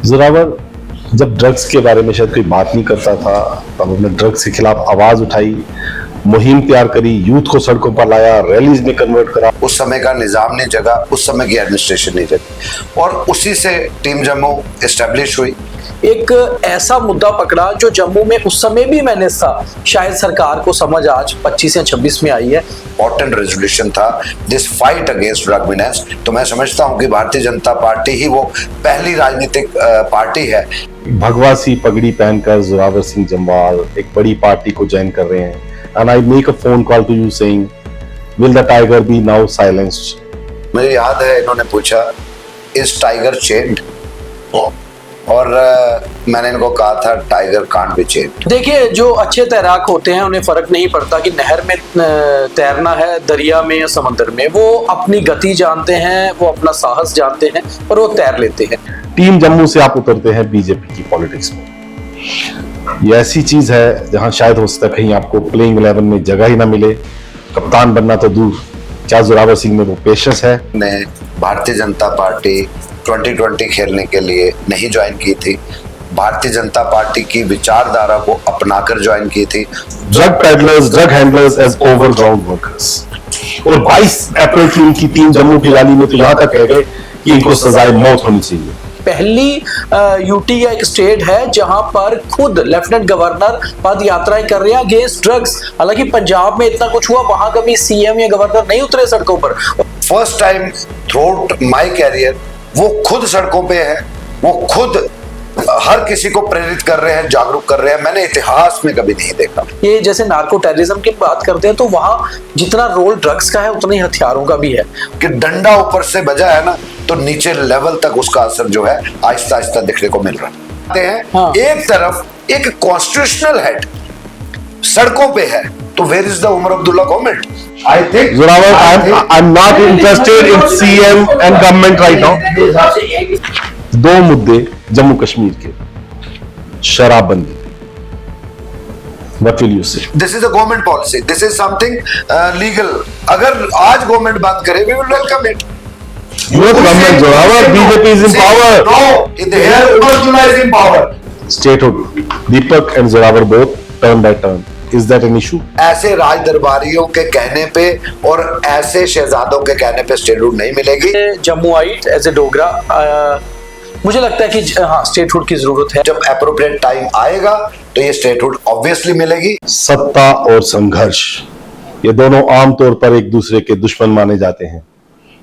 जोरावर जब ड्रग्स के बारे में शायद कोई बात नहीं करता था, तब हमने ड्रग्स के खिलाफ आवाज उठाई, मुहिम तैयार करी, यूथ को सड़कों पर लाया, रैलीज में कन्वर्ट करा। उस समय का निजाम नहीं जगा, उस समय की एडमिनिस्ट्रेशन नहीं जगी और उसी से टीम जम्मू एस्टेब्लिश हुई। एक ऐसा मुद्दा पकड़ा जो जम्मू में उस समय भी मैंने था, शायद सरकार को समझ आज 25 या 26 में आई है। इंपॉर्टेंट रेजोल्यूशन था दिस फाइट अगेंस्ट ड्रग मीनांस। तो मैं समझता हूं कि भारतीय जनता पार्टी ही वो पहली राजनीतिक पार्टी है। भगवा सी पगड़ी पहनकर जोरावर सिंह जम्वाल एक बड़ी पार्टी को ज्वाइन कर रहे हैं। And I make a phone call to you saying will the tiger be now silenced. मुझे याद है इन्होंने पूछा इज टाइगर चेन्ड, और मैंने इनको कहा था टाइगर कांट बी चेन्ड। देखिए, जो अच्छे तैराक होते हैं उन्हें फर्क नहीं पड़ता कि नहर में तैरना है, दरिया में या समंदर में। वो अपनी गति जानते हैं, वो अपना साहस जानते हैं और वो तैर लेते हैं। टीम जम्मू से आप उतरते हैं बीजेपी की पॉलिटिक्स में। ये ऐसी चीज है जहां शायद हो सकता है कहीं आपको प्लेइंग 11 में जगह ही ना मिले, कप्तान बनना तो दूर। क्या जोरावर सिंह में वो पेशेंस है? ने भारतीय जनता पार्टी 2020 खेलने के लिए नहीं ज्वाइन की थी, भारतीय जनता पार्टी की विचारधारा को अपनाकर ज्वाइन की थी। Drug peddlers, drug handlers as overground workers. और 22 अप्रैल की इनकी टीम जम्मू की रैली में तो यहां तक कह गए कि इनको सजाए मौत होनी चाहिए। पहली यूटी का एक स्टेट है जहां पर खुद लेफ्टिनेंट गवर्नर पद यात्राएं कर रहे हैं अगेंस्ट ड्रग्स। हालांकि पंजाब में इतना कुछ हुआ, वहां कभी सीएम या गवर्नर नहीं उतरे सड़कों पर। First time throughout my career वो खुद सड़कों पे है, वो खुद हर किसी को प्रेरित कर रहे हैं, जागरूक कर रहे हैं। मैंने इतिहास में कभी नहीं देखा। ये जैसे नार्को टेररिज्म की बात करते हैं तो वहां जितना रोल ड्रग्स का है उतना ही हथियारों का भी है कि डंडा ऊपर से बजा है ना तो नीचे लेवल तक उसका असर जो है आहिस्ता आहिस्ता दिखने को मिल रहा है। हाँ। एक तरफ एक कॉन्स्टिट्यूशनल हेड सड़कों पे है, तो where is the Omar Abdullah government? I think Zoravar, I am not interested in CM and government right now. दो मुद्दे जम्मू कश्मीर के, शराबबंदी। What will you say? This is a government policy, this is something legal. अगर आज गवर्नमेंट बंद करे we will welcome it. Youth government, Zoravar, BJP is in power. No, here Umar Abdullah is in power. Statehood. Deepak and Zoravar both turn by turn. Is that an issue? ऐसे राज दरबारियों के कहने पे और ऐसे शहजादों के कहने पे स्टेटहुड नहीं मिलेगी। जम्मुआइट एज ए डोगरा मुझे लगता है कि हाँ, स्टेटहुड की जरूरत है। जब एप्रोप्रिएट टाइम आएगा तो ये स्टेटहुड ऑब्वियसली मिलेगी। सत्ता और संघर्ष, ये दोनों आमतौर पर एक दूसरे के दुश्मन माने जाते हैं,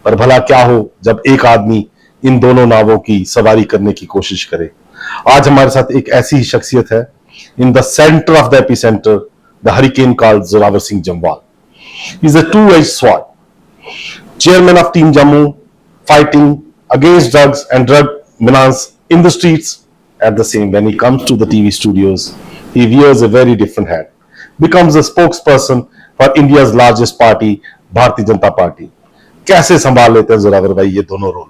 पर भला क्या हो जब एक आदमी इन दोनों नावों की सवारी करने की कोशिश करे। आज हमारे साथ एक ऐसी ही शख्सियत है, in the centre of the epicentre, the hurricane called Zorawar Singh Jamwal. He is a two-edged sword, chairman of Team Jammu, fighting against drugs and drug menace in the streets. At the same, when he comes to the TV studios, he wears a very different hat, becomes a spokesperson for India's largest party, Bharatiya Janata party. कैसे संभाल लेते हैं जोरावर भाई ये दोनों role?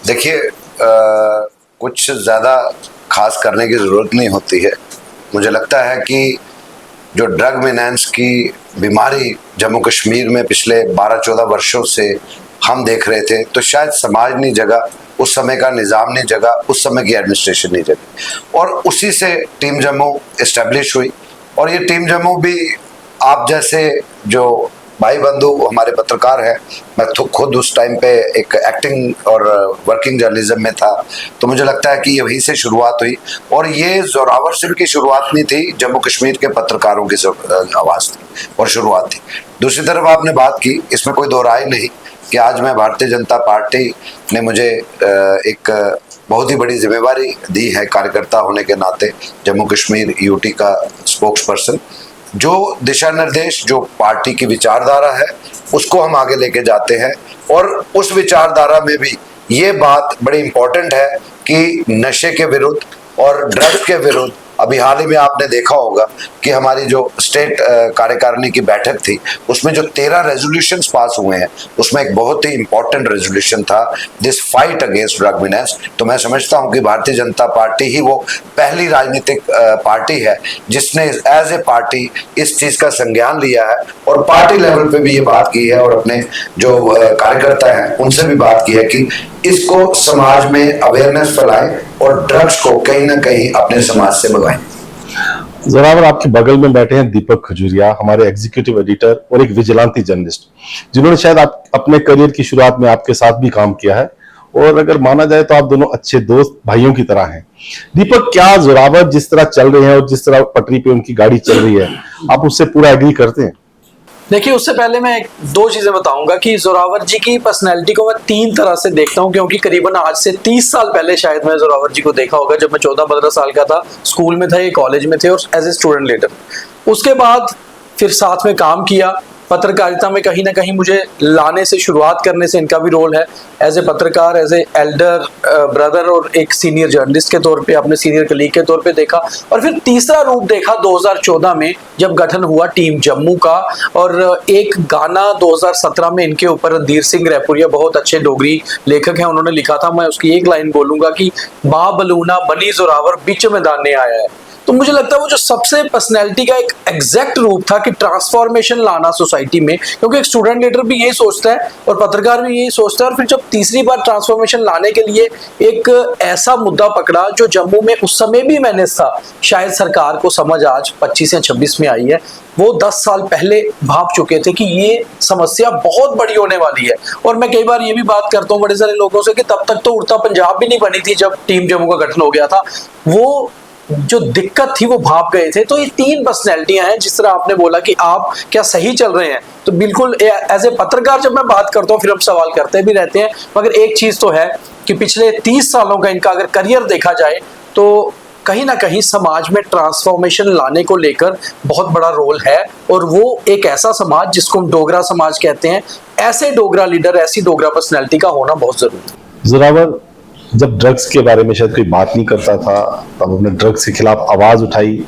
देखिए, कुछ ज्यादा खास करने की जरूरत नहीं होती है। मुझे लगता है कि जो ड्रग मीनांस की बीमारी जम्मू कश्मीर में पिछले 12-14 वर्षों से हम देख रहे थे, तो शायद समाज नहीं जगा, उस समय का निजाम नहीं जगा, उस समय की एडमिनिस्ट्रेशन नहीं जगी और उसी से टीम जम्मू एस्टेब्लिश हुई। और ये टीम जम्मू भी आप जैसे जो भाई बंधु हमारे पत्रकार हैं, मैं खुद उस टाइम पे एक एक्टिंग और वर्किंग जर्नलिज्म में था, तो मुझे लगता है कि ये वहीं से शुरुआत हुई। और ये जोरावर सिंह की शुरुआत नहीं थी, जम्मू कश्मीर के पत्रकारों की आवाज़ थी और शुरुआत थी। दूसरी तरफ आपने बात की, इसमें कोई दो राय नहीं कि आज मैं भारतीय जनता पार्टी ने मुझे एक बहुत ही बड़ी जिम्मेवारी दी है कार्यकर्ता होने के नाते, जम्मू कश्मीर यूटी का स्पोक्स पर्सन। जो दिशा निर्देश जो पार्टी की विचारधारा है उसको हम आगे लेके जाते हैं और उस विचारधारा में भी ये बात बड़ी इंपॉर्टेंट है कि नशे के विरुद्ध और ड्रग्स के विरुद्ध अभी हाल ही में आपने देखा होगा कि हमारी जो स्टेट कार्यकारिणी की बैठक थी उसमें जो 13 रेजोल्यूशंस पास हुए हैं उसमें एक बहुत ही इंपॉर्टेंट रेजोल्यूशन था दिस फाइट अगेंस्ट ड्रग मीनांस। तो मैं समझता हूं कि भारतीय जनता पार्टी ही वो पहली राजनीतिक पार्टी है जिसने एज ए पार्टी इस चीज का संज्ञान लिया है और पार्टी लेवल पे भी ये बात की है और अपने जो कार्यकर्ता हैं उनसे भी बात की है कि इसको समाज में अवेयरनेस फैलाएं और ड्रग्स को कहीं ना कहीं अपने समाज से भगाएं। जोरावर, आपके बगल में बैठे हैं दीपक खजूरिया, हमारे एग्जीक्यूटिव एडिटर और एक विजिलेंटी जर्नलिस्ट, जिन्होंने शायद आप अपने करियर की शुरुआत में आपके साथ भी काम किया है और अगर माना जाए तो आप दोनों अच्छे दोस्त भाइयों की तरह हैं। दीपक, क्या जोरावर जिस तरह चल रहे हैं और जिस तरह पटरी पे उनकी गाड़ी चल रही है, आप उससे पूरा एग्री करते हैं? देखिए, उससे पहले मैं दो चीजें बताऊंगा कि जोरावर जी की पर्सनैलिटी को मैं तीन तरह से देखता हूं, क्योंकि करीबन आज से 30 साल पहले शायद मैं जोरावर जी को देखा होगा, जब मैं 14-15 साल का था, स्कूल में था, ये कॉलेज में थे और एज ए स्टूडेंट लीडर। उसके बाद फिर साथ में काम किया पत्रकारिता में, कहीं ना कहीं मुझे लाने से, शुरुआत करने से इनका भी रोल है। एज ए पत्रकार, एज ए एल्डर ब्रदर और एक सीनियर जर्नलिस्ट के तौर पे, अपने सीनियर कलीग के तौर पे देखा। और फिर तीसरा रूप देखा 2014 में, जब गठन हुआ टीम जम्मू का, और एक गाना 2017 में इनके ऊपर रणधीर सिंह रैपुरिया, बहुत अच्छे डोगरी लेखक हैं, उन्होंने लिखा था। मैं उसकी एक लाइन बोलूंगा कि बा बलूना बनी जोरावर बिच मैदान ने आया है। तो मुझे लगता है वो जो सबसे पर्सनैलिटी का एक एग्जैक्ट रूप था कि ट्रांसफॉर्मेशन लाना सोसाइटी में, क्योंकि एक स्टूडेंट लीडर भी यही सोचता है और पत्रकार भी यही सोचता है। और फिर जब तीसरी बार ट्रांसफॉर्मेशन लाने के लिए एक ऐसा मुद्दा पकड़ा जो जम्मू में उस समय भी मैनेज था, शायद सरकार को समझ आज 25 या 26 में आई है, वो 10 साल पहले भाप चुके थे कि ये समस्या बहुत बड़ी होने वाली है। और मैं कई बार ये भी बात करता हूँ बड़े सारे लोगों से कि तब तक तो उड़ता पंजाब भी नहीं बनी थी जब टीम जम्मू का गठन हो गया था, वो जो दिक्कत थी वो भाप गए थे। तो ये तीन पर्सनैलिटियां हैं। जिस तरह आपने बोला कि आप क्या सही चल रहे हैं, तो बिल्कुल एज ए पत्रकार जब मैं बात करता हूँ फिर हम सवाल करते भी रहते हैं, मगर एक चीज तो है कि पिछले 30 सालों का इनका अगर करियर देखा जाए तो कहीं ना कहीं समाज में ट्रांसफॉर्मेशन लाने को लेकर बहुत बड़ा रोल है। और वो एक ऐसा समाज जिसको हम डोगरा समाज कहते हैं, ऐसे डोगरा लीडर, ऐसी डोगरा पर्सनैलिटी का होना बहुत जरूरी है। जोरावर, जब ड्रग्स के बारे में शायद कोई बात नहीं करता था, तब हमने ड्रग्स के खिलाफ आवाज उठाई,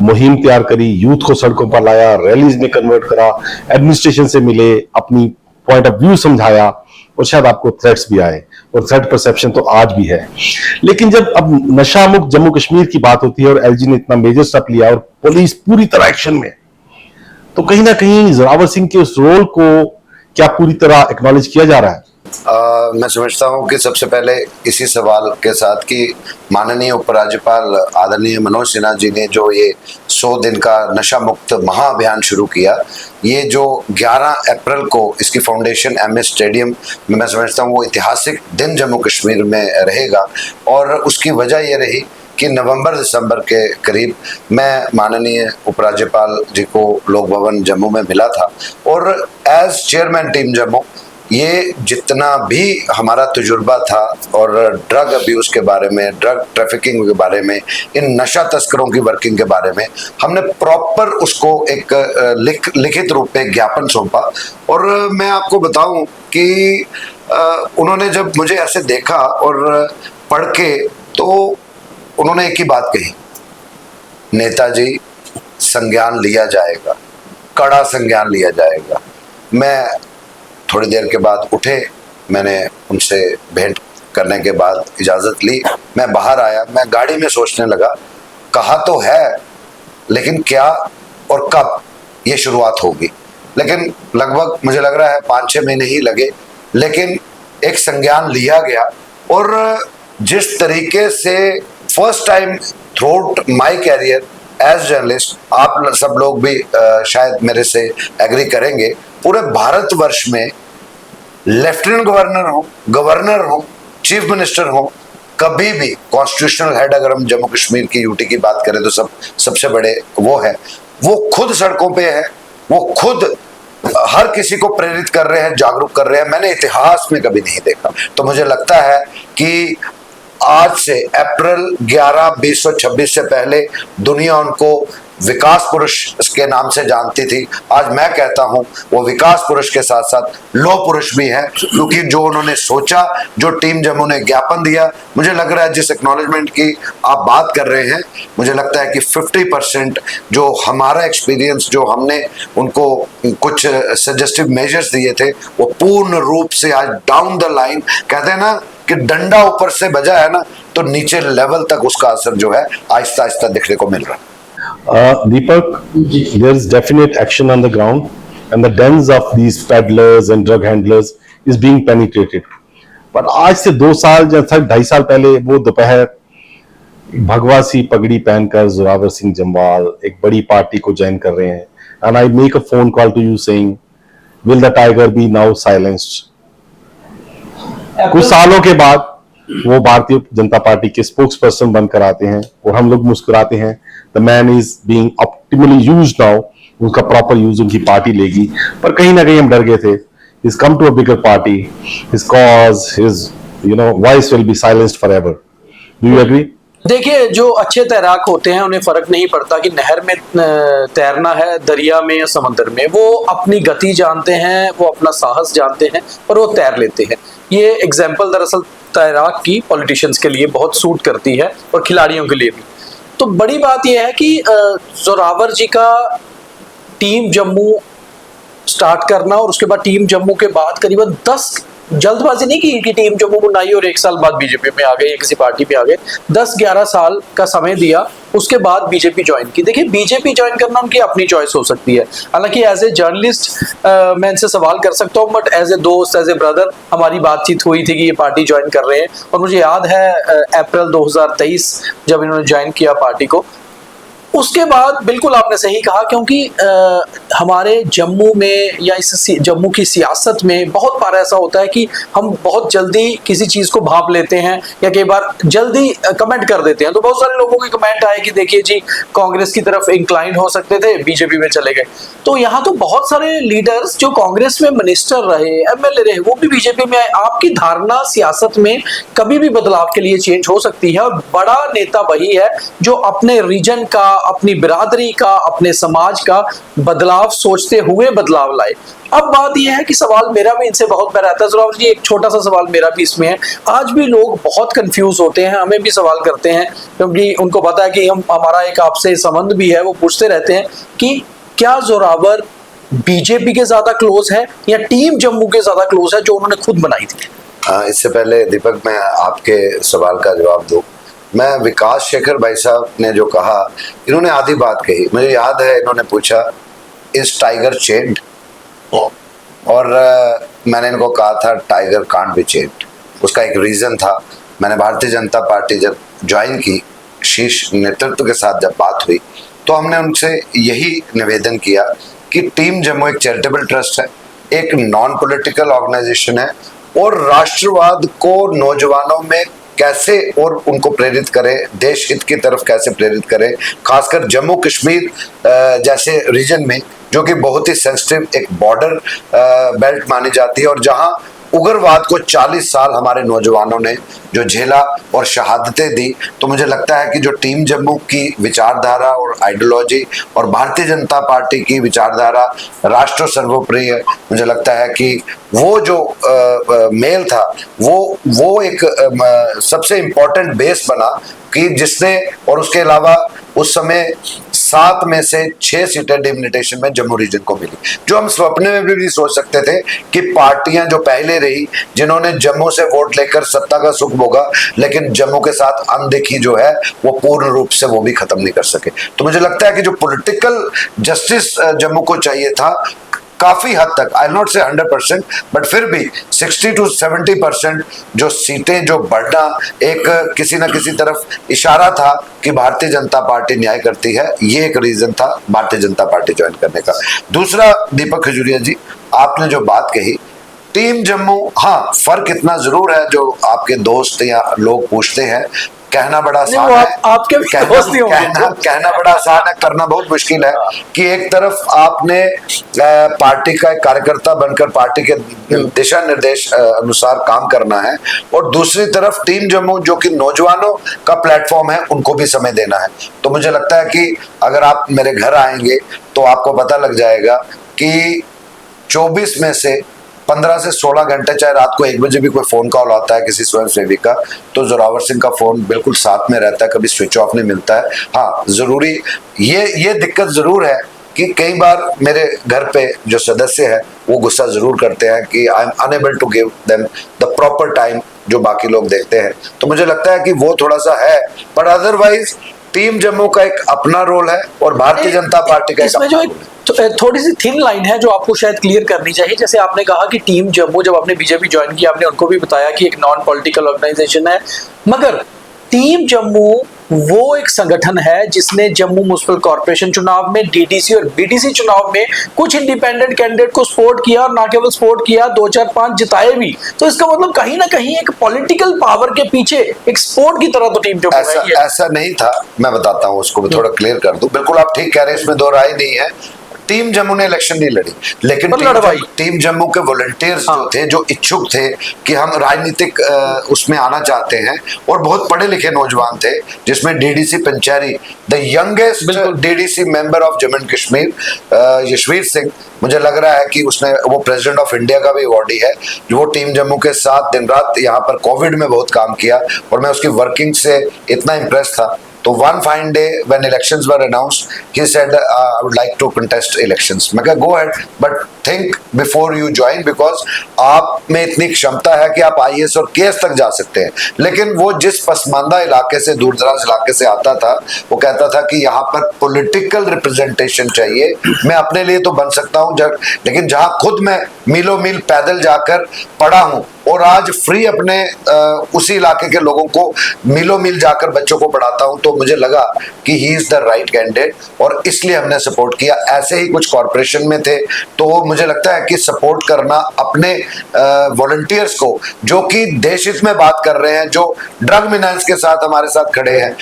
मुहिम तैयार करी, यूथ को सड़कों पर लाया, रैलीज में कन्वर्ट करा, एडमिनिस्ट्रेशन से मिले, अपनी पॉइंट ऑफ व्यू समझाया और शायद आपको थ्रेट्स भी आए और थ्रेट परसेप्शन तो आज भी है। लेकिन जब अब नशा मुक्त जम्मू कश्मीर की बात होती है और एलजी ने इतना मेजर स्टेप लिया और पुलिस पूरी तरह एक्शन में, तो कहीं ना कहीं जोरावर सिंह के उस रोल को क्या पूरी तरह एक्नॉलेज किया जा रहा है? मैं समझता हूं कि सबसे पहले इसी सवाल के साथ कि माननीय उपराज्यपाल आदरणीय मनोज सिन्हा जी ने जो ये 100 दिन का नशा मुक्त महाअभियान शुरू किया, ये जो 11 अप्रैल को इसकी फाउंडेशन MS स्टेडियम में, मैं समझता हूँ वो ऐतिहासिक दिन जम्मू कश्मीर में रहेगा। और उसकी वजह ये रही कि नवंबर-दिसंबर के करीब मैं माननीय उपराज्यपाल जी को लोक भवन जम्मू में मिला था और एज चेयरमैन टीम जम्मू ये जितना भी हमारा तजुर्बा था और ड्रग अब्यूज के बारे में, ड्रग ट्रैफिकिंग के बारे में, इन नशा तस्करों की वर्किंग के बारे में, हमने प्रॉपर उसको एक लिखित रूप में ज्ञापन सौंपा। और मैं आपको बताऊं कि उन्होंने जब मुझे ऐसे देखा और पढ़ के, तो उन्होंने एक ही बात कही, नेताजी संज्ञान लिया जाएगा, कड़ा संज्ञान लिया जाएगा। मैं थोड़ी देर के बाद उठे, मैंने उनसे भेंट करने के बाद इजाज़त ली, मैं बाहर आया, मैं गाड़ी में सोचने लगा, कहा तो है लेकिन क्या और कब ये शुरुआत होगी। लेकिन लगभग मुझे लग रहा है 5-6 महीने ही लगे, लेकिन एक संज्ञान लिया गया। और जिस तरीके से first time throughout my career as journalist, आप सब लोग भी शायद मेरे से एग्री करेंगे, पूरे भारतवर्ष में लेफ्टिनेंट गवर्नर हो, चीफ मिनिस्टर हो, कभी भी कॉन्स्टिट्यूशनल हेड, अगर हम जम्मू कश्मीर की यूटी की बात करें तो सबसे बड़े वो है, वो खुद सड़कों पे है, वो खुद हर किसी को प्रेरित कर रहे हैं, जागरूक कर रहे हैं। मैंने इतिहास में कभी नहीं देखा। तो मुझे लगता है कि आज से अप्रैल 11, 2026 से पहले दुनिया उनको विकास पुरुष के नाम से जानती थी। आज मैं कहता हूं वो विकास पुरुष के साथ साथ लौह पुरुष भी है, क्योंकि जो उन्होंने सोचा, जो टीम जम्मू ने ज्ञापन दिया, मुझे लग रहा है जिस एक्नॉलेजमेंट की आप बात कर रहे हैं, मुझे लगता है कि 50% जो हमारा एक्सपीरियंस, जो हमने उनको कुछ सजेस्टिव मेजर्स दिए थे, वो पूर्ण रूप से आज डाउन द लाइन, कहते हैं ना कि डंडा ऊपर से बजा है ना, तो नीचे लेवल तक उसका असर जो है आहिस्ता आहिस्ता दिखने को मिल रहा है। Deepak, there is definite action on the ground and the dens of these peddlers and drug handlers is being penetrated. पर आज से 2 साल या 2.5 साल पहले वो दोपहर भगवा सी पगड़ी पहनकर जोरावर सिंह जम्वाल एक बड़ी पार्टी को ज्वाइन कर रहे हैं, and I make a phone call to you saying will the tiger be now silenced. कुछ सालों के बाद वो भारतीय जनता पार्टी के स्पोक्स पर्सन बनकर आते हैं और हम लोग मुस्कुराते हैं, the man is being optimally used now, उनका प्रॉपर यूज उनकी पार्टी लेगी। पर कहीं ना कहीं हम डर गए थे, is come to a bigger party, his cause, his voice will be silenced forever. Do you agree? देखिए, जो अच्छे तैराक होते हैं उन्हें फर्क नहीं पड़ता कि नहर में तैरना है, दरिया में या समंदर में। वो अपनी गति जानते हैं, वो अपना साहस जानते हैं और वो तैर लेते हैं। ये एग्जाम्पल दरअसल तैराक की पॉलिटिशियंस के लिए बहुत सूट करती है और खिलाड़ियों के लिए भी। तो बड़ी बात यह है कि जोरावर जी का टीम जम्मू स्टार्ट करना और उसके बाद टीम जम्मू के बाद करीबन 10 जल्दबाजी नहीं की कि टीम जम्मू बनाई और 1 साल बाद बीजेपी में आ गए या किसी पार्टी में आ गए। 10-11 साल का समय दिया, उसके बाद बीजेपी ज्वाइन की। देखिए, बीजेपी ज्वाइन करना उनकी अपनी चॉइस हो सकती है। हालांकि एज ए जर्नलिस्ट मैं इनसे सवाल कर सकता हूँ, बट एज ए दोस्त, एज ए ब्रदर हमारी बातचीत हुई थी कि ये पार्टी ज्वाइन कर रहे हैं। और मुझे याद है अप्रैल 2023 जब इन्होंने ज्वाइन किया पार्टी को, उसके बाद बिल्कुल आपने सही कहा, क्योंकि हमारे जम्मू में या इस जम्मू की सियासत में बहुत बार ऐसा होता है कि हम बहुत जल्दी किसी चीज़ को भाप लेते हैं या कई बार जल्दी कमेंट कर देते हैं। तो बहुत सारे लोगों के कमेंट आए कि देखिए जी, कांग्रेस की तरफ इंक्लाइंड हो सकते थे, बीजेपी में चले गए। तो यहाँ तो बहुत सारे लीडर्स जो कांग्रेस में मिनिस्टर रहे, एमएलए रहे, वो भी बीजेपी में आए। आपकी धारणा सियासत में कभी भी बदलाव के लिए चेंज हो सकती है, और बड़ा नेता वही है जो अपने रीजन का, अपनी बिरादरी का, अपने समाज का बदलाव सोचते हुए बदलाव लाए। अब बात यह है कि सवाल मेरा भी इनसे बहुत बड़ा रहता है जोरावर जी, एक छोटा सा सवाल मेरा भी इसमें है। आज भी लोग बहुत कंफ्यूज होते हैं, हमें भी सवाल करते हैं, क्योंकि उनको पता है कि हमारा एक आपसे संबंध भी है। वो पूछते रहते हैं कि क्या जोरावर बीजेपी के ज्यादा क्लोज है या टीम जम्मू के ज्यादा क्लोज है जो उन्होंने खुद बनाई थी? इससे पहले दीपक, मैं आपके सवाल का जवाब दूं। मैं विकास शेखर भाई साहब ने जो कहा, इन्होंने आधी बात कही। मुझे याद है इन्होंने पूछा इज टाइगर चेन्ड, और मैंने इनको कहा था टाइगर कांट बी चेन्ड। उसका एक रीज़न था, मैंने भारतीय जनता पार्टी जब ज्वाइन की, शीर्ष नेतृत्व के साथ जब बात हुई, तो हमने उनसे यही निवेदन किया कि टीम जम्मू एक चैरिटेबल ट्रस्ट है, एक नॉन पॉलिटिकल ऑर्गेनाइजेशन है, और राष्ट्रवाद को नौजवानों में कैसे और उनको प्रेरित करें, देश हित की तरफ कैसे प्रेरित करें, खासकर जम्मू कश्मीर जैसे रीजन में, जो कि बहुत ही सेंसिटिव एक बॉर्डर बेल्ट मानी जाती है, और जहां उग्रवाद को 40 साल हमारे नौजवानों ने जो झेला और शहादतें दी। तो मुझे लगता है कि जो टीम जम्मू की विचारधारा और आइडियोलॉजी और भारतीय जनता पार्टी की विचारधारा राष्ट्र सर्वोपरि है, मुझे लगता है कि वो जो मेल था वो एक सबसे इम्पोर्टेंट बेस बना कि जिसने, और उसके अलावा उस समय 7 में से 6 सीटें डिलिमिटेशन में जम्मू रीजन को मिली, जो हम सपने में भी नहीं सोच सकते थे कि पार्टियां जो पहले रही, जिन्होंने जम्मू से वोट लेकर सत्ता का सुख भोगा, लेकिन जम्मू के साथ अनदेखी जो है वो पूर्ण रूप से वो भी खत्म नहीं कर सके। तो मुझे लगता है कि जो पॉलिटिकल जस्टिस जम्मू को चाहिए था, काफी हद तक, आई नॉट से 100%, बट फिर भी 60 to 70% जो सीटें जो बढ़ना एक किसी न किसी तरफ इशारा था कि भारतीय जनता पार्टी न्याय करती है, ये एक रीजन था भारतीय जनता पार्टी ज्वाइन करने का। दूसरा, दीपक खजूरिया जी, आपने जो बात कही टीम जम्मू, हाँ फर्क इतना जरूर है, जो आपके दोस्त या लोग पूछते हैं, कहना बड़ा आसान है, आपके कहना बड़ा आसान है, करना बहुत मुश्किल है। कि एक तरफ आपने पार्टी का एक कार्यकर्ता बनकर पार्टी के दिशा निर्देश अनुसार काम करना है, और दूसरी तरफ टीम जम्मू जो कि नौजवानों का प्लेटफॉर्म है, उनको भी समय देना है। तो मुझे लगता है कि अगर आप मेरे घर आएंगे तो आपको पता लग जाएगा कि 24 में से 15 से 16 घंटे, चाहे रात को 1 बजे भी कोई फोन कॉल आता है किसी स्वयंसेवी का, तो जोरावर सिंह का फोन बिल्कुल साथ में रहता है, कभी स्विच ऑफ नहीं मिलता है। हाँ, जरूरी ये दिक्कत जरूर है कि कई बार मेरे घर पे जो सदस्य है वो गुस्सा जरूर करते हैं कि I am unable to give them the proper time जो बाकी लोग देखते हैं। तो मुझे लगता है कि वो थोड़ा सा है, पर अदरवाइज टीम जम्मू का एक अपना रोल है और भारतीय जनता पार्टी का एक इसमें अपना जो रोल है। एक थोड़ी सी थिन लाइन है जो आपको शायद क्लियर करनी चाहिए। जैसे आपने कहा कि टीम जम्मू जब आपने बीजेपी ज्वाइन किया, आपने उनको भी बताया कि एक नॉन पॉलिटिकल ऑर्गेनाइजेशन है, मगर टीम जम्मू वो एक संगठन है जिसने जम्मू म्युनिसिपल कॉर्पोरेशन चुनाव में, डीडीसी और बीडीसी चुनाव में कुछ इंडिपेंडेंट कैंडिडेट को सपोर्ट किया, और ना केवल सपोर्ट किया, 2-4-5 जिताए भी। तो इसका मतलब कहीं ना कहीं एक पॉलिटिकल पावर के पीछे एक सपोर्ट की तरह तो टीम जम्मू ऐसा है। ऐसा नहीं था, मैं बताता हूँ उसको भी थोड़ा क्लियर कर दूं। बिल्कुल आप ठीक कह रहे हैं, इसमें दो राय नहीं है। टीम जम्मू ने इलेक्शन नहीं लड़ी, लेकिन टीम जम्मू के वॉलंटियर्स जो थे, जो इच्छुक थे कि हम राजनीतिक उसमें आना चाहते हैं, और बहुत पढ़े लिखे नौजवान थे, जिसमें DDC Panchari, the youngest DDC member of Jammu and Kashmir, Yashveer Singh, मुझे लग रहा है कि उसने, वो प्रेसिडेंट ऑफ इंडिया का भी अवार्डी है, जो वो टीम जम्मू के साथ दिन रात यहाँ पर कोविड में बहुत काम किया, और मैं उसकी वर्किंग से इतना इम्प्रेस था। तो one fine day when elections were announced, he said, I would like to contest elections. मैं कहा go ahead, but think before you join, because आप में इतनी क्षमता है कि आप IAS और KS तक जा सकते हैं। लेकिन वो जिस पसमानदा इलाके से, दूर दराज इलाके से आता था, वो कहता था कि यहाँ पर पॉलिटिकल रिप्रेजेंटेशन चाहिए। मैं अपने लिए तो बन सकता हूँ, लेकिन जहाँ खुद मैं मीलों मील पैदल जाकर पढ़ा हूँ, और आज फ्री अपने उसी इलाके के लोगों को मीलों मील जाकर बच्चों को पढ़ाता हूं, तो मुझे लगा कि he is the right candidate, और इसलिए हमने सपोर्ट किया। ऐसे ही कुछ कॉर्पोरेशन में थे, तो मुझे लगता है कि सपोर्ट करना अपने वॉलंटियर्स को, जो कि देश हित में बात कर रहे हैं, जो ड्रग मिनांस के साथ हमारे साथ खड़े हैं।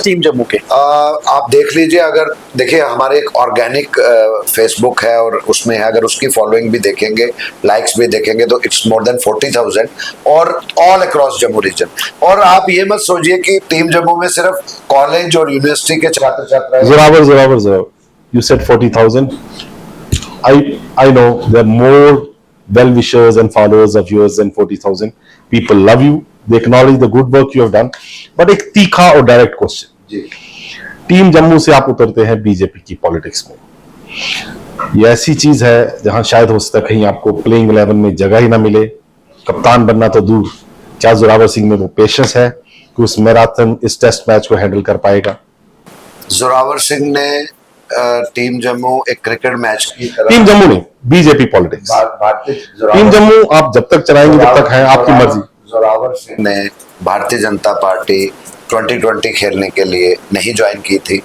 टीम जम्मू के आप देख लीजिए, अगर देखिए हमारे एक ऑर्गेनिक फेसबुक है, और उसमें है, अगर उसकी फॉलोइंग भी देखेंगे, लाइक्स भी देखेंगे, तो इट्स मोर देन 40,000, और ऑल अक्रॉस जम्मू रीजन। और आप ये मत सोचिए कि टीम जम्मू में सिर्फ कॉलेज और यूनिवर्सिटी के छात्र छात्रा। Zorawar, you said 40,000. I know there are more well-wishers and followers of yours than 40,000. People love you. They acknowledge the good work you have done. But एक तीखा और डायरेक्ट क्वेश्चन, जी, team Jammu से आप उतरते हैं बीजेपी की पॉलिटिक्स में, ये ऐसी चीज है जहां शायद हो सकता है कहीं आपको प्लेइंग 11 में जगह ही ना मिले, कप्तान बनना तो दूर, क्या जोरावर सिंह में वो पेशेंस है कि उस मैराथन, इस टेस्ट मैच को हैंडल कर पाएगा? जोरावर सिंह ने टीम जम्मू एक क्रिकेट मैच की तरह, टीम जम्मू नहीं, बीजेपी पॉलिटिक्स, टीम जम्मू आप जब तक चलाएंगे जब तक है आपकी मर्जी। जोरावर सिंह ने भारतीय जनता पार्टी 2020 खेलने के लिए नहीं ज्वाइन की थी,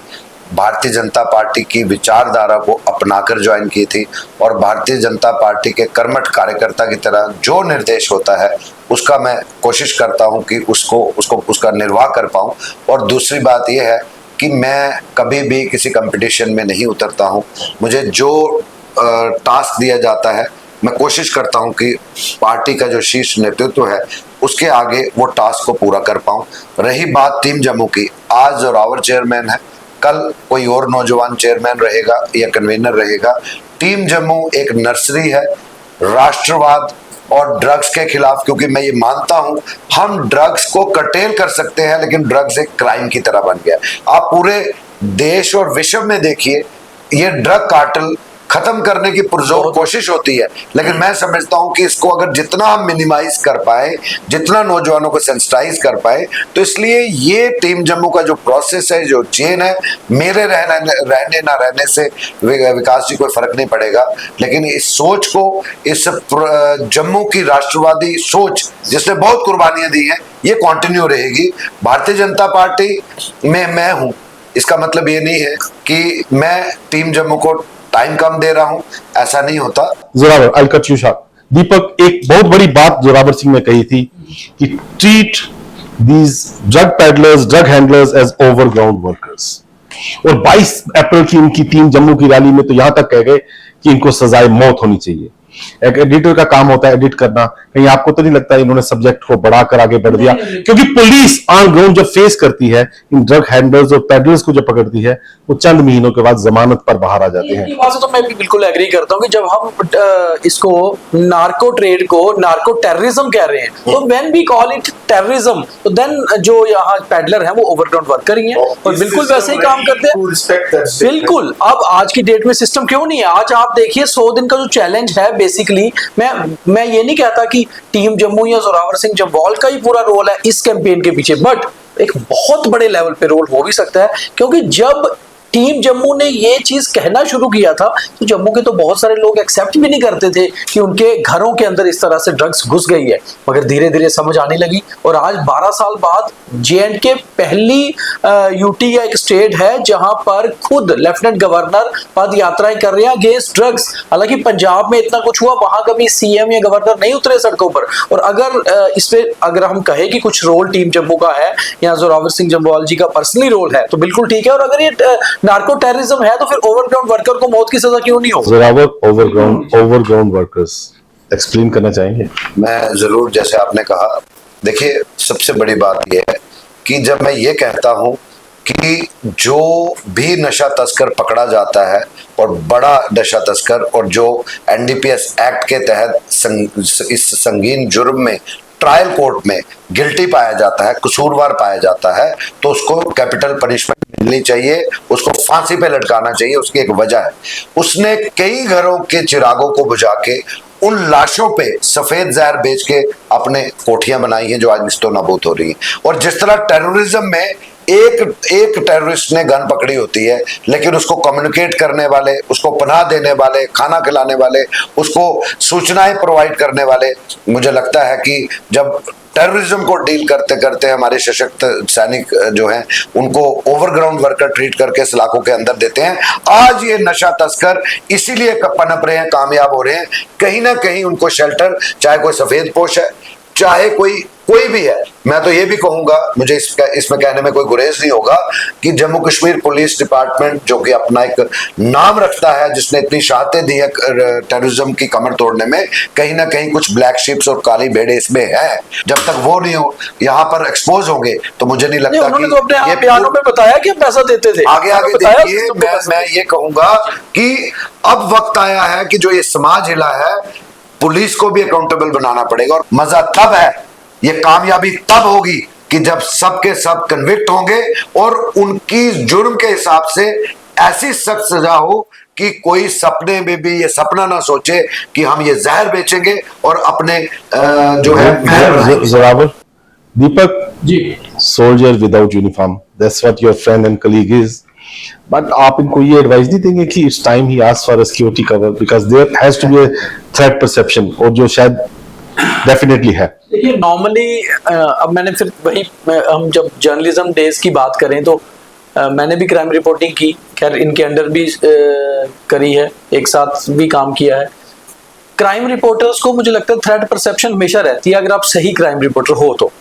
भारतीय जनता पार्टी की विचारधारा को अपनाकर ज्वाइन की थी, और भारतीय जनता पार्टी के कर्मठ कार्यकर्ता की तरह जो निर्देश होता है उसका मैं कोशिश करता हूं कि उसका निर्वाह कर पाऊं। और दूसरी बात यह है कि मैं कभी भी किसी कंपटीशन में नहीं उतरता हूं। मुझे जो टास्क दिया जाता है, मैं कोशिश करता हूं कि पार्टी का जो शीर्ष नेतृत्व है उसके आगे वो टास्क को पूरा कर पाऊं। रही बात टीम जम्मू की, आज जोरावर चेयरमैन है, कल कोई और नौजवान चेयरमैन रहेगा या कन्वीनर रहेगा। टीम जम्मू एक नर्सरी है राष्ट्रवाद और ड्रग्स के खिलाफ, क्योंकि मैं ये मानता हूं हम ड्रग्स को कर्टेल कर सकते हैं, लेकिन ड्रग्स एक क्राइम की तरह बन गया। आप पूरे देश और विश्व में देखिए, ये ड्रग कार्टेल खत्म करने की पुरजोर कोशिश होती है, लेकिन मैं समझता हूं कि इसको अगर जितना हम मिनिमाइज कर पाए, जितना नौजवानों को सेंसिटाइज कर पाए, तो इसलिए ये टीम जम्मू का जो प्रोसेस है, जो चेन है, मेरे रहने ना रहने से विकास जी कोई फर्क नहीं पड़ेगा, लेकिन इस सोच को, इस जम्मू की राष्ट्रवादी सोच जिसने बहुत कुर्बानियां दी हैं, ये कंटिन्यू रहेगी। भारतीय जनता पार्टी में मैं हूं, इसका मतलब ये नहीं है कि मैं टीम जम्मू को टाइम कम दे रहा हूं, ऐसा नहीं होता। Zorawar, I'll cut you short. दीपक, एक बहुत बड़ी बात जोरावर सिंह ने कही थी कि treat these drug peddlers, drug handlers as overground workers. और 22 अप्रैल की इनकी टीम जम्मू की रैली में तो यहां तक कह गए कि इनको सजाए मौत होनी चाहिए। एक एडिटर का काम होता है एडिट करना, कहीं आपको तो नहीं लगता इन्होंने सब्जेक्ट को बढ़ाकर आगे बढ़ दिया? क्योंकि पुलिस ऑन ग्राउंड जब फेस करती है इन ड्रग हैंडलर्स और पेडलर्स को जब पकड़ती है, वो चंद महीनों के बाद जमानत पर बाहर आ जाते हैं। ये बात से तो मैं भी बिल्कुल एग्री करता हूँ कि जब हम इसको नार्को ट्रेड को नार्को टेररिज्म कह रहे हैं, तो when we call it terrorism, तो देन जो यहाँ पेडलर है वो ओवरग्राउंड वर्कर ही है और बिल्कुल वैसे ही काम करते हैं। बिल्कुल, अब आज की डेट में सिस्टम क्यों नहीं है? आज आप देखिए 100 दिन का जो चैलेंज है, बेसिकली मैं ये नहीं कहता कि टीम जम्मू या जोरावर सिंह जम्वाल का ही पूरा रोल है इस कैंपेन के पीछे, बट एक बहुत बड़े लेवल पे रोल हो भी सकता है, क्योंकि जब टीम जम्मू ने ये चीज कहना शुरू किया था तो जम्मू के तो बहुत सारे लोग एक्सेप्ट भी नहीं करते थे कि उनके घरों के अंदर इस तरह से ड्रग्स घुस गई है, मगर धीरे धीरे समझ आने लगी। और आज 12 साल बाद JNK पहली यूटी का एक स्टेट है जहां पर खुद लेफ्टिनेंट गवर्नर पद यात्राएं कर रहे हैं अगेंस्ट ड्रग्स। हालांकि पंजाब में इतना कुछ हुआ, वहां कभी CM या गवर्नर नहीं उतरे सड़कों पर। और अगर इसमें अगर हम कहें कि कुछ रोल टीम जम्मू का है या जोरावर सिंह जम्वाल जी का पर्सनली रोल है तो बिल्कुल ठीक है। और अगर ये नार्को टेररिज्म है तो फिर ओवरग्राउंड वर्कर को मौत की सजा क्यों नहीं हो? जोरावर ओवरग्राउंड वर्कर्स एक्सप्लेन करना चाहेंगे? मैं जरूर, जैसे आपने कहा, देखिए सबसे बड़ी बात यह है कि जब मैं ये कहता हूं कि जो भी नशा तस्कर पकड़ा जाता है और बड़ा नशा तस्कर और जो NDPS एक्ट के तहत इस संगीन जुर्म में ट्रायल कोर्ट में गिल्टी पाया जाता है, कसूरवार पाया जाता है, तो उसको कैपिटल पनिशमेंट मिलनी चाहिए, उसको फांसी पे लटकाना चाहिए। उसकी एक वजह है, उसने कई घरों के चिरागों को बुझा के उन लाशों पे सफेद जहर बेच के अपने कोठियां बनाई हैं जो आज निस्तो नाबूद हो रही हैं। और जिस तरह टेररिज्म में एक टेररिस्ट ने गन पकड़ी होती है, लेकिन उसको कम्युनिकेट करने वाले, उसको पनाह देने वाले, खाना खिलाने वाले, उसको सूचनाएं प्रोवाइड करने वाले, मुझे लगता है कि जब टेररिज्म को डील करते करते हमारे सशक्त सैनिक जो हैं उनको ओवरग्राउंड वर्कर ट्रीट करके सलाखों के अंदर देते हैं, आज ये नशा तस्कर इसीलिए पनप रहे हैं, कामयाब हो रहे हैं। कहीं ना कहीं उनको शेल्टर, चाहे कोई सफेद पोश है, चाहे कोई भी है। मैं तो ये भी कहूंगा, मुझे इसमें कहने में कोई गुरेज नहीं होगा कि जम्मू कश्मीर पुलिस डिपार्टमेंट जो कि अपना एक नाम रखता है, जिसने इतनी शहादतें दी है टेररिज्म की कमर तोड़ने में, कहीं ना कहीं कुछ ब्लैक शिप्स और काली भेड़े इसमें है। जब तक वो नहीं हो यहाँ पर एक्सपोज होंगे तो मुझे नहीं लगता कि तो अपने ये बयानों में बताया कि पैसा देते थे। आगे देखिए, मैं ये कहूंगा कि अब वक्त आया है कि जो ये समाज हिला है, पुलिस को भी अकाउंटेबल बनाना पड़ेगा। और मजा तब है, ये कामयाबी तब होगी कि जब सब के सब कन्विक्ट होंगे और उनकी जुर्म के हिसाब से ऐसी सख्त सजा हो कि कोई सपने में भी ये सपना ना सोचे कि हम ये जहर बेचेंगे और अपने जो है Zorawar, Deepak ji, soldier without uniform, that's what your friend and colleague is, but आप इनको ये एडवाइस नहीं देंगे कि it's time he ask for a security cover because there has to be a threat perception, और जो शायद डेफिनेटली है। देखिए नॉर्मली अब मैंने फिर वही हम जब जर्नलिज्म डेज की बात करें तो मैंने भी क्राइम रिपोर्टिंग की, खैर इनके अंडर भी करी है, एक साथ भी काम किया है। क्राइम रिपोर्टर्स को मुझे लगता है थ्रेट परसेप्शन हमेशा रहती है अगर आप सही क्राइम रिपोर्टर हो तो,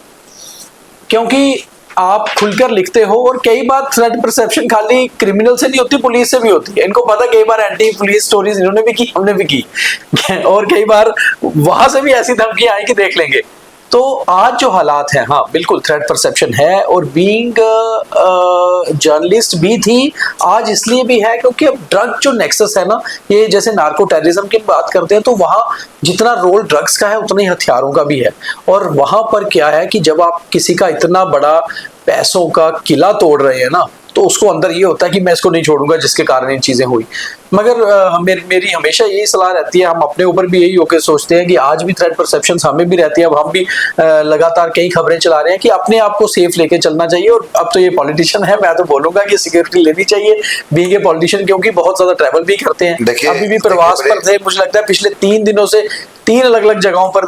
क्योंकि आप खुलकर लिखते हो। और कई बार थ्रेट परसेप्शन खाली क्रिमिनल से नहीं होती, पुलिस से भी होती है। इनको पता, कई बार एंटी पुलिस स्टोरीज इन्होंने भी की, हमने भी की और कई बार वहां से भी ऐसी धमकियां आई कि देख लेंगे। तो आज जो हालात हैं, हाँ बिल्कुल थ्रेट परसेप्शन है, और बीइंग जर्नलिस्ट भी थी, आज इसलिए भी है क्योंकि अब ड्रग जो नेक्सस है ना, ये जैसे नार्को टेररिज्म की बात करते हैं तो वहां जितना रोल ड्रग्स का है उतना ही हथियारों का भी है। और वहां पर क्या है कि जब आप किसी का इतना बड़ा पैसों का किला तोड़ रहे हैं ना, तो उसको अंदर ये होता है कि मैं इसको नहीं छोड़ूंगा जिसके कारण ये चीजें हुई। मगर मेरी हमेशा यही सलाह रहती है, हम अपने ऊपर भी यही होकर सोचते हैं कि आज भी थ्रेट परसेप्शन हमें भी रहती है। अब हम भी लगातार कई खबरें चला रहे हैं कि अपने आप को सेफ लेके चलना चाहिए। और अब तो ये पॉलिटिशियन है, मैं तो बोलूंगा कि सिक्योरिटी लेनी चाहिए बीइंग ए पॉलिटिशियन, क्योंकि बहुत ज्यादा ट्रैवल भी करते हैं। अभी भी प्रवास पर थे, मुझे लगता है पिछले 3 दिनों से 3 अलग अलग जगहों पर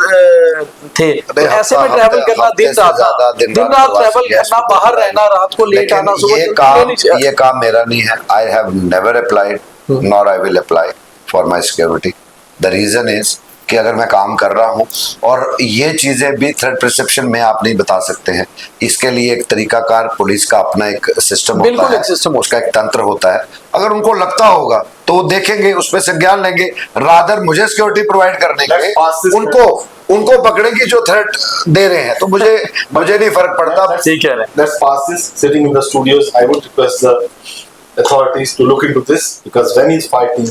थे। तो ऐसे में ट्रैवल करना, दिन रात ट्रैवल करना, बाहर रहना, रात को लेट आना, ये काम मेरा नहीं है। I have never applied nor I will apply for my security. The reason is कि अगर मैं काम कर रहा हूं, और ये चीजें भी थ्रेट परसेप्शन में आप नहीं बता सकते हैं, इसके लिए एक तरीकाकार पुलिस का अपना एक सिस्टम होता है, उसका एक तंत्र होता है। अगर उनको लगता होगा तो देखेंगे, उसमें संज्ञान लेंगे, रादर मुझे सिक्योरिटी प्रोवाइड करने के उनको पकड़ेंगे जो थ्रेट दे रहे हैं। तो मुझे नहीं फर्क पड़ता। ठीक है, let's pass this. Sitting in the studios, I would request the authorities to look into this because when he's fighting,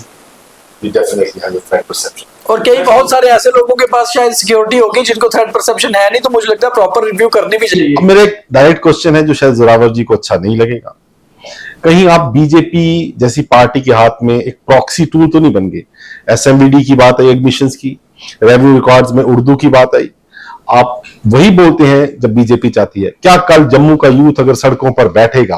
he definitely has a threat perception. और कई बहुत सारे ऐसे लोगों के पास शायद सिक्योरिटी होगी जिनको थ्रेट परसेप्शन है नहीं, तो मुझे लगता है प्रॉपर रिव्यू करनी भी चाहिए। अब मेरा एक डायरेक्ट क्वेश्चन है जो शायद जोरावर जी को अच्छा नहीं लगेगा, कहीं आप बीजेपी जैसी पार्टी के हाथ में एक प्रॉक्सी टूल तो नहीं बन गए? SMVD की बात आई, एडमिशंस की, रेवेन्यू रिकॉर्ड्स में उर्दू की बात आई, आप वही बोलते हैं जब बीजेपी चाहती है। क्या कल जम्मू का यूथ अगर सड़कों पर बैठेगा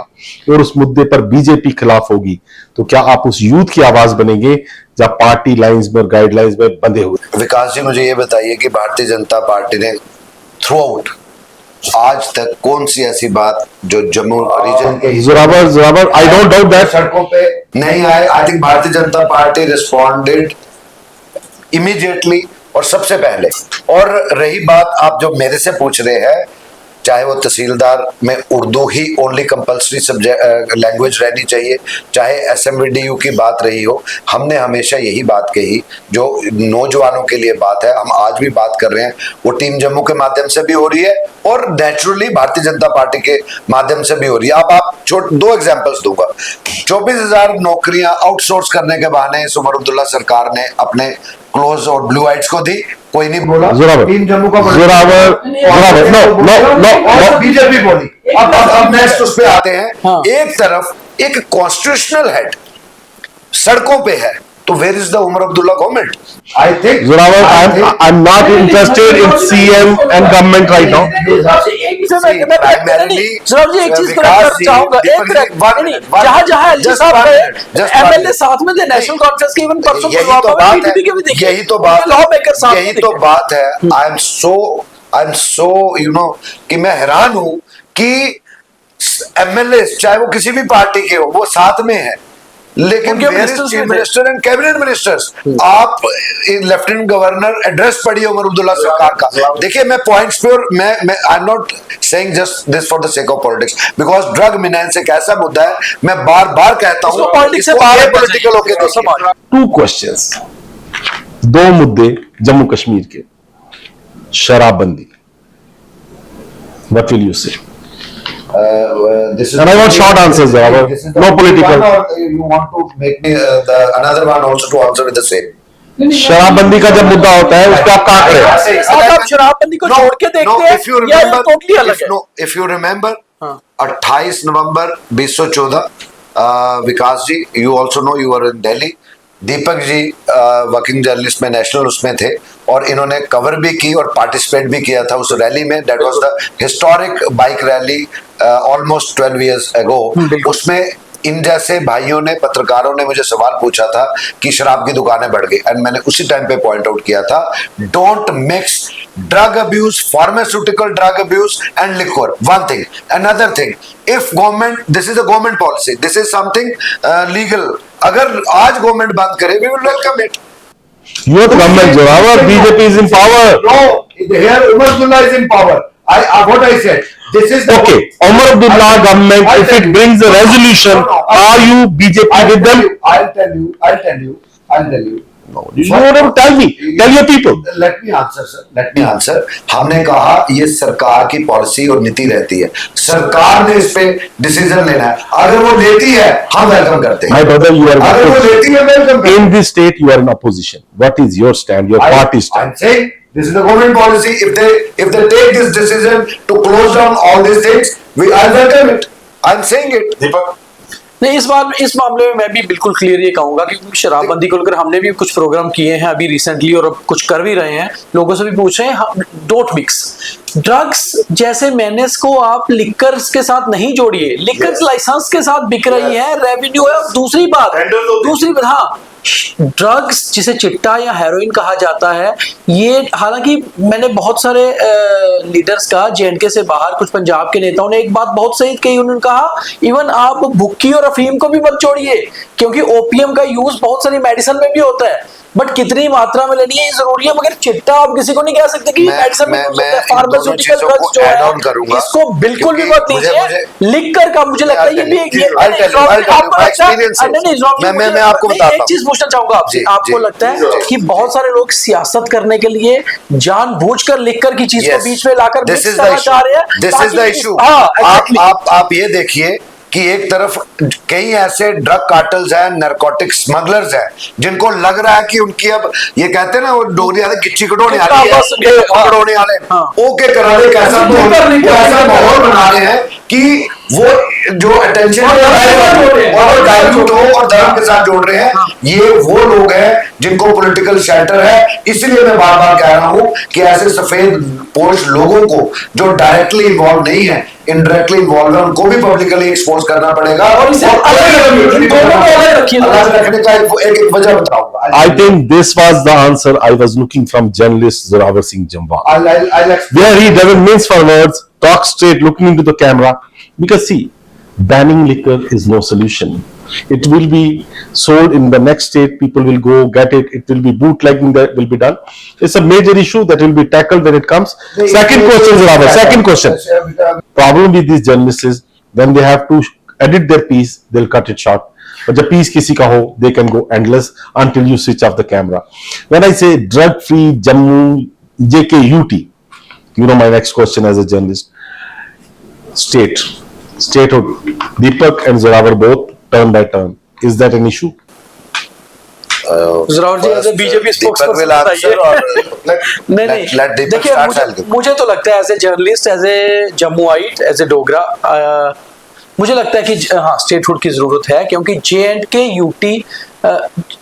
और उस मुद्दे पर बीजेपी खिलाफ होगी तो क्या आप उस यूथ की आवाज बनेंगे जब पार्टी लाइंस में और गाइडलाइंस में बंधे हुए? विकास जी, मुझे ये बताइए कि भारतीय जनता पार्टी ने थ्रू आउट आज तक कौन सी ऐसी बात जो जम्मू रीजन के Zorawar I don't doubt that सड़कों पे नहीं आए। I think Bharatiya Janata party responded immediately और सबसे पहले। और रही बात आप जो मेरे से पूछ रहे हैं, चाहे वो तहसीलदार में उर्दू ही ओनली कंपलसरी सब्जेक्ट लैंग्वेज रहनी चाहिए, चाहे एसएमवीडीयू की बात रही हो, हमने हमेशा यही बात कही जो नौजवानों के लिए बात है, हम आज भी बात कर रहे हैं, वो टीम जम्मू के माध्यम से भी हो रही है और नेचुरली भारतीय जनता पार्टी के माध्यम से भी हो रही है। अब आप दो एग्जांपल्स दूंगा। 24,000 नौकरियां आउटसोर्स करने के बहाने इस उमर अब्दुल्ला सरकार ने अपने क्लोज और ब्लू आइट्स को दी, कोई नहीं बोला। टीम जम्मू का बीजेपी बोली। अब नेक्स्ट उस पे आते हैं। हाँ। एक तरफ एक कॉन्स्टिट्यूशनल हेड सड़कों पे है, तो where is the Omar Abdullah government? I think Zorawar, I'm not interested in CM and government right now. MLA साथ में थे, नेशनल कॉन्फ्रेंस के इवन परसों यही तो बात है। आई एम सो कि मैं हैरान हूं कि एमएलए चाहे वो किसी भी पार्टी के हो वो साथ में है, लेकिन chief minister and cabinet ministers, आप लेफ्टिनेंट गवर्नर एड्रेस पढ़िए उमर अब्दुल्ला सरकार का। देखिए मैं पॉइंट्स पे और मैं आई am not saying just this for the sake of politics, because drug मिनेंस एक ऐसा मुद्दा है, मैं बार बार कहता हूं पॉलिटिकल होके देखिए। 2 क्वेश्चंस, 2 मुद्दे जम्मू कश्मीर के। शराबबंदी, व्हाट विल यू से? This is And I want short answers, Zorawar. No political. You want to make me another one also to answer with the same. शराबबंदी का जब मुद्दा होता है उस पर आप कहाँ खड़े? आप शराबबंदी को छोड़ के देखते हैं if you या ये remember, totally अलग है? if you remember, हाँ। 28 नवंबर 2014, Vikas ji, you also know you were in Delhi. Deepak ji working journalist में नेशनल उसमें थे और इन्होंने कवर भी की और पार्टिसिपेट भी किया था उस रैली में। That was the historic bike rally almost 12 years ago. उसमें इन जैसे भाइयों ने, पत्रकारों ने मुझे सवाल पूछा था कि शराब की दुकानें बढ़ गई, एंड मैंने उसी टाइम पे पॉइंट आउट किया था, don't mix drug abuse, pharmaceutical drug abuse and liquor, one thing. Another thing, if government, this is a government policy, this is something legal, अगर आज गवर्नमेंट बंद करे we will welcome it. Youth government, Zorawar, BJP is in power. No, here Umar Abdullah is in power. What I said. This is the Okay, Umar Abdullah government, if it brings a resolution, are you BJP with them? I'll tell you. You don't tell me. Tell your people. Let me answer, sir. Let me answer. हमने कहा ये सरकार की policy और नीति रहती है, सरकार ने इस पे डिसीजन लेना है, अगर वो लेती है हम वेलकम करते हैं। My brother, you are अगर वो लेती है वेलकम करते हैं। in this state. You are in opposition. What is your stand? Your party stand? I'm saying This is the government policy. If they take this decision to close down all these things, I welcome it. I'm saying it. Deepak. नहीं, इस मामले में मैं भी बिल्कुल clear ये कहूंगा कि शराबबंदी को लेकर हमने भी कुछ प्रोग्राम किए हैं अभी रिसेंटली और अब कुछ कर भी रहे हैं, लोगों से भी पूछ रहे हैं, डोंट मिक्स ड्रग्स जैसे मेनेस को आप लिकर्स के साथ नहीं जोड़िए। लिकर्स लाइसेंस के साथ बिक रही है, रेवेन्यू है। और दूसरी बात, हाँ, ड्रग्स जिसे चिट्टा या हेरोइन कहा जाता है, ये हालांकि मैंने बहुत सारे लीडर्स का जेएनके से बाहर कुछ पंजाब के नेताओं ने एक बात बहुत सही कही, उन्होंने कहा इवन आप भुक्की और अफीम को भी मत छोड़िए, क्योंकि ओपीएम का यूज बहुत सारी मेडिसिन में भी होता है, बट कितनी मात्रा में लेनी है ये जरूरी है। मगर चिट्टा आप किसी को नहीं कह सकते कि मेडिसिन में फार्मास्यूटिकल ड्रग्स जो है इसको बिल्कुल भी मत लीजिए। लिकर का मुझे लगता है ये भी एक मैं आपको बताता हूं, एक चीज पूछना चाहूंगा आपसे, आपको लगता है कि बहुत सारे लोग सियासत करने के लिए जानबूझकर लिकर की चीज को बीच में लाकर दिस इज द इशू। आप ये देखिए कि एक तरफ कई ऐसे ड्रग कार्टल्स हैं, नारकोटिक स्मगलर्स हैं, जिनको लग रहा है कि उनकी अब ये कहते हैं ना वो डोरी आते गिच्ची कटोने वाली है, पकड़ोने वाले ओके करा रहे, कैसा माहौल बना रहे हैं कि वो जो अटेंशन और डाइल्यूट हो और धर्म के साथ जोड़ रहे हैं। ये वो लोग हैं जिनको पॉलिटिकल शेल्टर है। इसलिए मैं बार बार कह रहा हूं कि ऐसे सफेद पोश लोगों को जो डायरेक्टली इन्वॉल्व नहीं है, इनडायरेक्टली इन्वॉल्व है, उनको भी पब्लिकली एक्सपोज करना पड़ेगा। और इसे अलग रखिए। अलग रखने का एक वजह बताऊंगा। I think this was the answer I was looking from journalist Zorawar Singh Jamwal. I'll explain. Where he doesn't mince for words, talk straight, looking into the camera. Because see, banning liquor is no solution. It will be sold in the next state. People will go get it. It will be bootlegging that will be done. It's a major issue that will be tackled when it comes. Second question, Zorawar. Second question. Problem with these journalists is when they have to edit their piece, they'll cut it short. But जब piece किसी का हो, they can go endless until you switch off the camera. When I say drug-free Jammu JKUT, you know my next question as a journalist. Statehood. Deepak and Zorawar both turn by turn. Is that an issue? Zorawar ji as a BJP spokesperson बताइए। नहीं देखिए, मुझे तो लगता है as a journalist, as a Jammuite, as a Dogra, मुझे लगता है कि हाँ स्टेटहुड की जरूरत है, क्योंकि JNK UT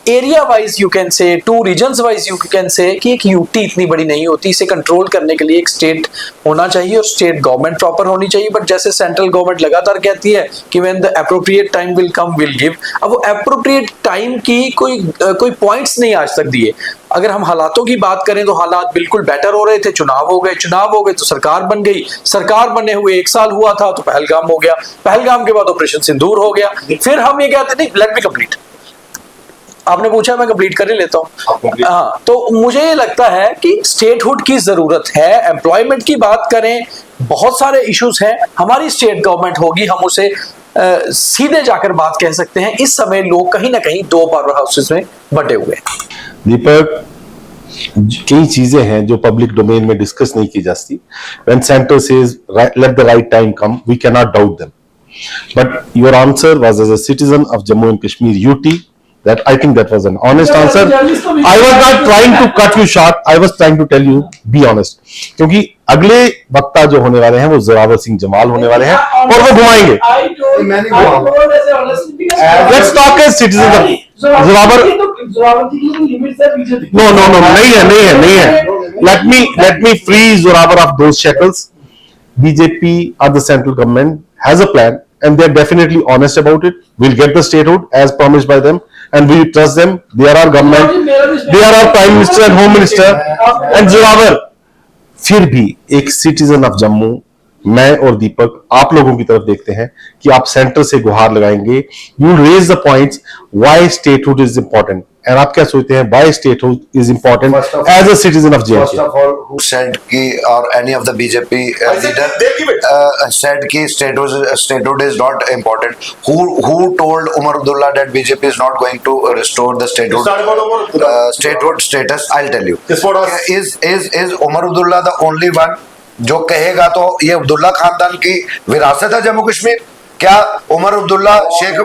area wise you can say, 2 regions wise you can से कि एक यूटी इतनी बड़ी नहीं होती, इसे कंट्रोल करने के लिए एक स्टेट होना चाहिए और स्टेट गवर्नमेंट प्रॉपर होनी चाहिए। बट जैसे सेंट्रल गवर्नमेंट लगातार कहती है कि when the appropriate time will come will give, अब वो एप्रोप्रिएट टाइम की कोई पॉइंट्स नहीं आज तक दिए। अगर हम हालातों की बात करें तो हालात बिल्कुल बेटर हो रहे थे, चुनाव हो गए तो सरकार बन गई, सरकार बने हुए 1 साल हुआ था तो पहलगाम हो गया, पहलगाम के बाद ऑपरेशन सिंदूर हो गया, फिर हम ये कहते नहीं लेट मी कंप्लीट, आपने पूछा मैं कंप्लीट कर ही लेता हूँ। हाँ, तो मुझे ये लगता है कि स्टेटहुड की जरूरत है। एम्प्लॉयमेंट की बात करें, बहुत सारे इश्यूज हैं, हमारी स्टेट गवर्नमेंट होगी, हम उसे सीधे जाकर बात कह सकते हैं। इस समय लोग कहीं ना कहीं 2 पावर हाउसेस में बटे हुए हैं। दीपक, कई चीजें हैं जो पब्लिक डोमेन में डिस्कस नहीं की जाती। When center says let the right time come, we cannot doubt them. But your answer was as a citizen of Jammu and Kashmir UT. That I think that was an honest answer. I was not trying to cut you short. I was trying to tell you be honest. क्योंकि अगले वक्ता जो होने वाले हैं वो जोरावर सिंह जमाल होने वाले हैं और वो घुमाएंगे। Let's talk as citizens of Zorawar. No, नहीं है। Let me free Zorawar of those shackles. BJP or the central government has a plan and they're definitely honest about it. We'll get the statehood as promised by them. And we trust them. They are our government. They are our prime minister and home minister. And Zorawar, फिर भी एक citizen of Jammu, मैं और दीपक आप लोगों की तरफ देखते हैं कि आप सेंटर से गुहार लगाएंगे। You raise the points why statehood is important, and आप क्या सोचते हैं why statehood is important as a citizen of First of all, who said ki or any of the BJP leader said ki statehood is not important? Who told Umar Abdullah that BJP is not going to restore the statehood status? I'll tell you. Is Umar Abdullah the only one जो कहेगा तो ये अब्दुल्ला खानदान की विरासत है जम्मू कश्मीर? क्या उमर अब्दुल्ला, शेख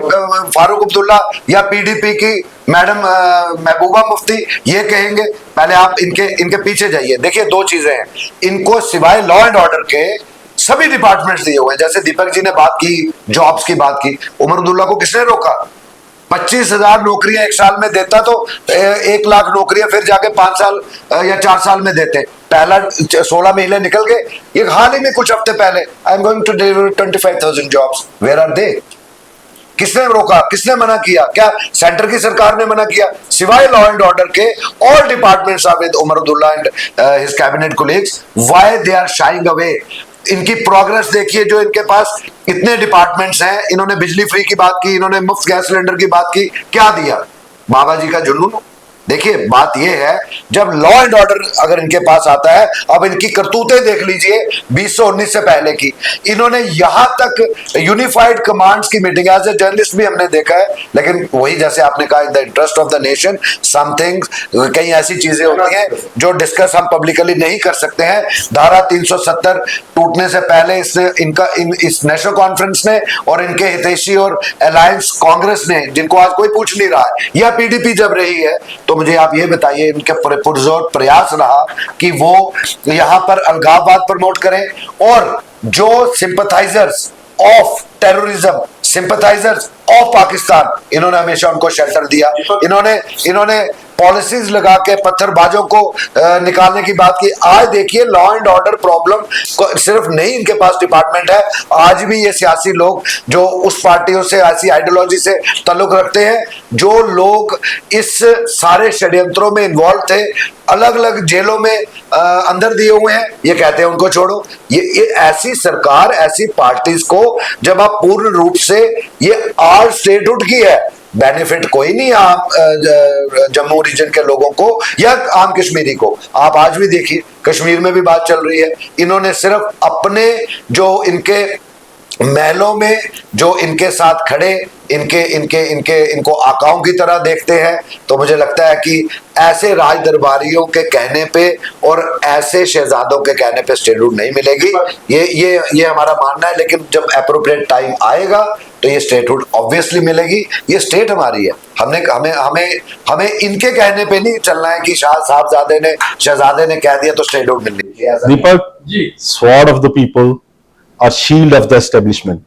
फारूक अब्दुल्ला या PDP की मैडम महबूबा मुफ्ती ये कहेंगे? पहले आप इनके पीछे जाइए, देखिए 2 चीजें हैं। इनको सिवाय लॉ एंड ऑर्डर के सभी डिपार्टमेंट्स दिए हुए हैं। जैसे दीपक जी ने बात की, जॉब्स की बात की, उमर अब्दुल्ला को किसने रोका? 25,000 नौकरियां 1 साल में देता तो 1 लाख नौकरियां फिर जाके 5 साल या 4 साल में देते। पहला 16 महीने निकल गए, ये हाल ही में कुछ हफ्ते पहले I am going to deliver 25,000 jobs, where are they? किसने रोका, किसने मना किया? क्या सेंटर की सरकार ने मना किया? सिवाय लॉ एंड ऑर्डर के all departments are with Omar Abdullah and his cabinet colleagues. Why they are shying away? इनकी प्रोग्रेस देखिए, जो इनके पास इतने डिपार्टमेंट्स हैं। इन्होंने बिजली फ्री की बात की, इन्होंने मुफ्त गैस सिलेंडर की बात की, क्या दिया? बाबा जी का जुनून। देखिए बात यह है, जब लॉ एंड ऑर्डर अगर इनके पास आता है, अब इनकी करतूतें देख लीजिए 2019 से पहले की। इन्होंने यहां तक यूनिफाइड कमांड्स की मीटिंग, एज ए जर्नलिस्ट भी हमने देखा है, लेकिन वही जैसे आपने कहा in the interest of the nation something, कई ऐसी चीजें होती हैं जो डिस्कस हम पब्लिकली नहीं कर सकते हैं। धारा 370 टूटने से पहले इस नेशनल कॉन्फ्रेंस ने और इनके हितैषी और अलायंस कांग्रेस ने, जिनको आज कोई पूछ नहीं रहा है, या PDP जब रही है, तो मुझे आप ये बताइए इनके पुरजोर प्रयास रहा कि वो यहां पर अलगाववाद प्रमोट करें, और जो sympathisers of terrorism, sympathisers of Pakistan, इन्होंने हमेशा उनको शेल्टर दिया। इन्होंने पॉलिसीज लगा के पत्थरबाजों को निकालने की बात की। आज देखिए लॉ एंड ऑर्डर प्रॉब्लम सिर्फ नहीं इनके पास डिपार्टमेंट है, आज भी ये सियासी लोग जो उस पार्टियों से ऐसी आइडियोलॉजी से ताल्लुक रखते हैं, जो लोग इस सारे षड्यंत्रों में इन्वॉल्व थे, अलग अलग जेलों में अंदर दिए हुए हैं, ये कहते हैं उनको छोड़ो। ये ऐसी सरकार, ऐसी पार्टीज को जब आप पूर्ण रूप से, ये आल स्टेटहुड की है, बेनिफिट कोई नहीं आम जम्मू रीजन के लोगों को या आम कश्मीरी को। आप आज भी देखिए कश्मीर में भी बात चल रही है, इन्होंने सिर्फ अपने जो इनके महलों में जो इनके साथ खड़े इनको आकाओं की तरह देखते हैं। तो मुझे लगता है कि ऐसे राज दरबारियों के कहने पे और ऐसे शहजादों के कहने पे स्टेटहुड नहीं मिलेगी, ये हमारा मानना है। लेकिन जब एप्रोप्रिएट टाइम आएगा तो ये स्टेटहुड ऑब्वियसली मिलेगी। ये स्टेट हमारी है, हमें इनके कहने पे नहीं चलना है कि शहजादे ने कह दिया तो स्टेटहुड मिलनी चाहिए। Deepak ji, sword of the people और शील्ड ऑफ द एस्टेब्लिशमेंट,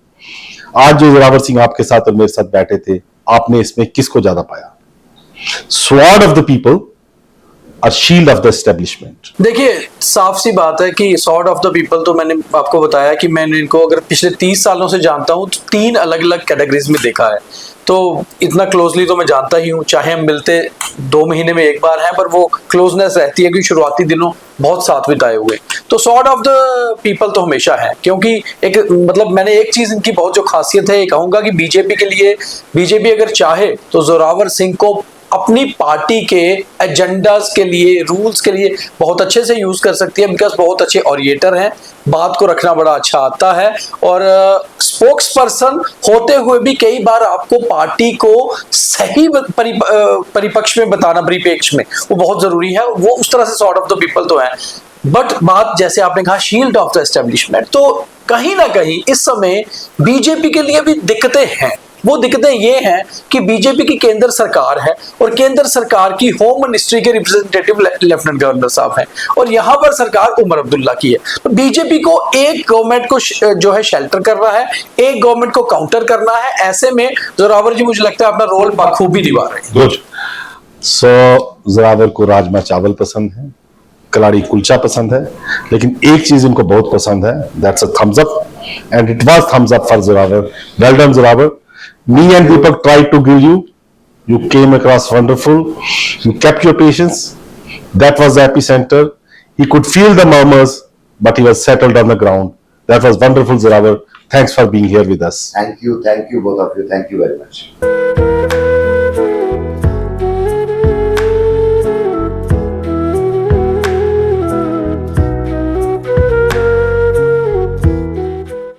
आज जो जोरावर सिंह आपके साथ और मेरे साथ बैठे थे, आपने इसमें किसको ज्यादा पाया? स्वॉर्ड ऑफ द पीपल और शील्ड ऑफ द एस्टेब्लिशमेंट। देखिए साफ सी बात है कि सॉर्ड ऑफ द पीपल तो मैंने आपको बताया कि मैंने इनको अगर पिछले 30 सालों से जानता हूं तो 3 अलग अलग कैटेगरीज में देखा है। तो इतना क्लोजली तो मैं जानता ही हूँ, चाहे हम मिलते 2 महीने में एक बार हैं, पर वो क्लोजनेस रहती है क्योंकि शुरुआती दिनों बहुत साथ बिताए हुए। तो सॉर्ड ऑफ द पीपल तो हमेशा है, क्योंकि एक मतलब मैंने एक चीज इनकी बहुत जो खासियत है, ये कहूंगा कि बीजेपी के लिए, बीजेपी अगर चाहे तो जोरावर सिंह को अपनी पार्टी के एजेंडाज के लिए, रूल्स के लिए बहुत अच्छे से यूज कर सकती है, बिकॉज बहुत अच्छे ऑरिएटर हैं, बात को रखना बड़ा अच्छा आता है, और स्पोक्स पर्सन होते हुए भी कई बार आपको पार्टी को सही परिपक्ष में बताना, परिपेक्ष में, वो बहुत जरूरी है। वो उस तरह से सॉर्ट ऑफ द पीपल तो है। बट बात जैसे आपने कहा शील्ड ऑफ द एस्टेब्लिशमेंट, तो कहीं ना कहीं इस समय बीजेपी के लिए भी दिक्कतें हैं। वो दिक्कतें ये हैं कि बीजेपी की केंद्र सरकार है और केंद्र सरकार की होम मिनिस्ट्री के रिप्रेजेंटेटिव लेफ्टिनेंट गवर्नर साहब हैं, और यहाँ पर सरकार उमर अब्दुल्ला की है। तो बीजेपी को एक गवर्नमेंट को जो है शेल्टर करना है, एक गवर्नमेंट को काउंटर करना है। ऐसे में जोरावर जी मुझे लगता है अपना रोल बखूबी निभा रहे हैं। गुड। सो जोरावर को राजमा चावल पसंद है, कलाड़ी कुलचा पसंद है, लेकिन एक चीज इनको बहुत पसंद है, that's a thumbs up, and it was thumbs up for Zorawar. Well done Zorawar. Me and Deepak tried to give you. You came across wonderful. You kept your patience. That was the epicenter. He could feel the murmurs, but he was settled on the ground. That was wonderful, Zorawar. Thanks for being here with us. Thank you both of you. Thank you very much.